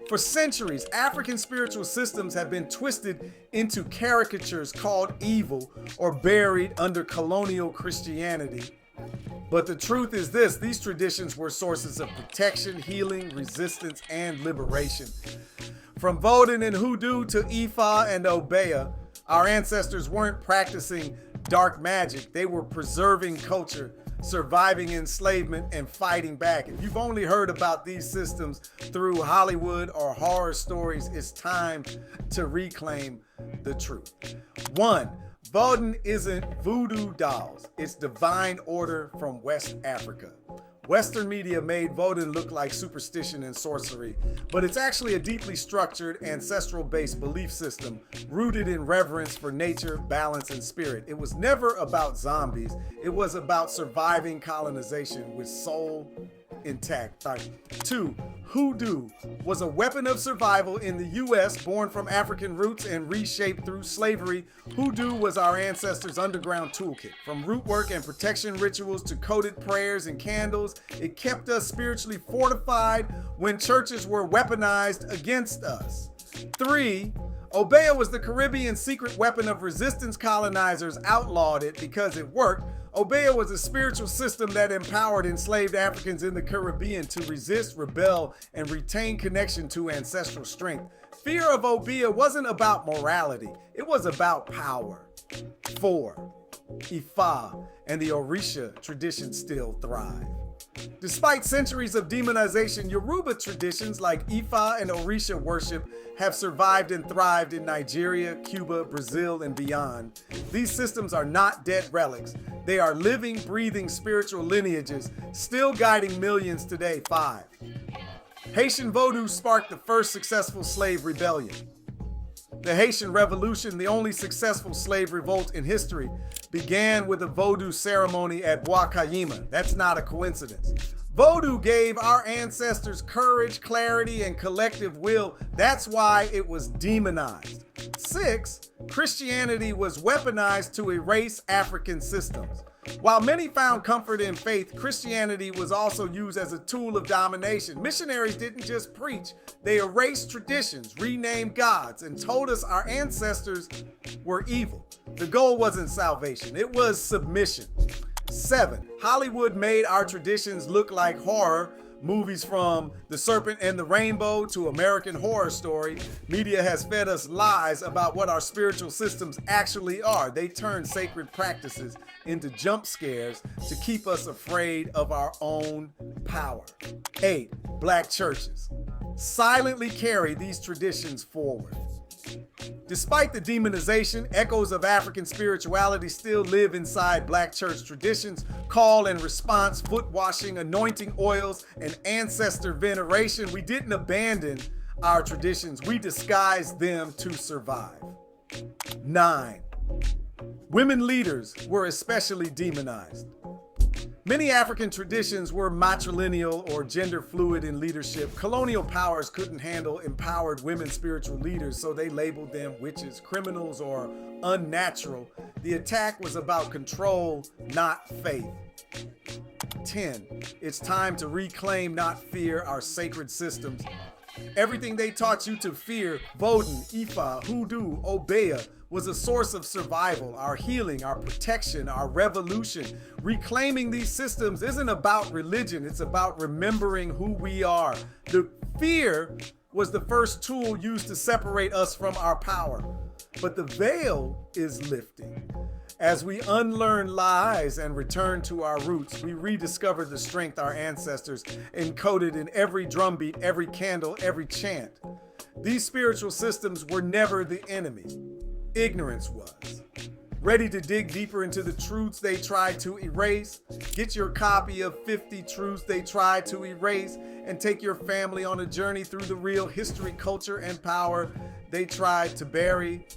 For centuries, African spiritual systems have been twisted into caricatures called evil or buried under colonial Christianity. But the truth is this: these traditions were sources of protection, healing, resistance, and liberation. From Vodun and Hoodoo to Ifa and Obeah, our ancestors weren't practicing dark magic. They were preserving culture, surviving enslavement, and fighting back. If you've only heard about these systems through Hollywood or horror stories, it's time to reclaim the truth. 1. Vodun isn't voodoo dolls. It's divine order from West Africa. Western media made Vodun look like superstition and sorcery, but it's actually a deeply structured, ancestral-based belief system rooted in reverence for nature, balance, and spirit. It was never about zombies. It was about surviving colonization with soul intact. 2. Hoodoo was a weapon of survival in the U.S., born from African roots and reshaped through slavery. Hoodoo was our ancestors' underground toolkit. From root work and protection rituals to coded prayers and candles, it kept us spiritually fortified when churches were weaponized against us. 3. Obeah was the Caribbean secret weapon of resistance. Colonizers outlawed it because it worked. Obeah was a spiritual system that empowered enslaved Africans in the Caribbean to resist, rebel, and retain connection to ancestral strength. Fear of Obeah wasn't about morality, it was about power. 4. Ifa and the Orisha traditions still thrive. Despite centuries of demonization, Yoruba traditions like Ifa and Orisha worship have survived and thrived in Nigeria, Cuba, Brazil, and beyond. These systems are not dead relics. They are living, breathing spiritual lineages, still guiding millions today. 5. Haitian Vodou sparked the first successful slave rebellion. The Haitian Revolution, the only successful slave revolt in history, began with a Vodou ceremony at Bois Cayima. That's not a coincidence. Vodou gave our ancestors courage, clarity, and collective will. That's why it was demonized. 6. Christianity was weaponized to erase African systems. While many found comfort in faith, Christianity was also used as a tool of domination. Missionaries didn't just preach, they erased traditions, renamed gods, and told us our ancestors were evil. The goal wasn't salvation, it was submission. 7. Hollywood made our traditions look like horror. Movies from The Serpent and the Rainbow to American Horror Story. Media has fed us lies about what our spiritual systems actually are. They turn sacred practices into jump scares to keep us afraid of our own power. 8. Black churches silently carry these traditions forward. Despite the demonization, echoes of African spirituality still live inside Black church traditions. Call and response, foot washing, anointing oils, and ancestor veneration. We didn't abandon our traditions, we disguised them to survive. 9. Women leaders were especially demonized. Many African traditions were matrilineal or gender fluid in leadership. Colonial powers couldn't handle empowered women spiritual leaders, so they labeled them witches, criminals, or unnatural. The attack was about control, not faith. 10. It's time to reclaim, not fear, our sacred systems. Everything they taught you to fear, Vodun, Ifa, Hoodoo, Obeah, was a source of survival, our healing, our protection, our revolution. Reclaiming these systems isn't about religion, it's about remembering who we are. The fear was the first tool used to separate us from our power. But the veil is lifting. As we unlearn lies and return to our roots, we rediscover the strength our ancestors encoded in every drumbeat, every candle, every chant. These spiritual systems were never the enemy. Ignorance was. Ready to dig deeper into the truths they tried to erase? Get your copy of 50 Truths They Tried to Erase and take your family on a journey through the real history, culture, and power they tried to bury.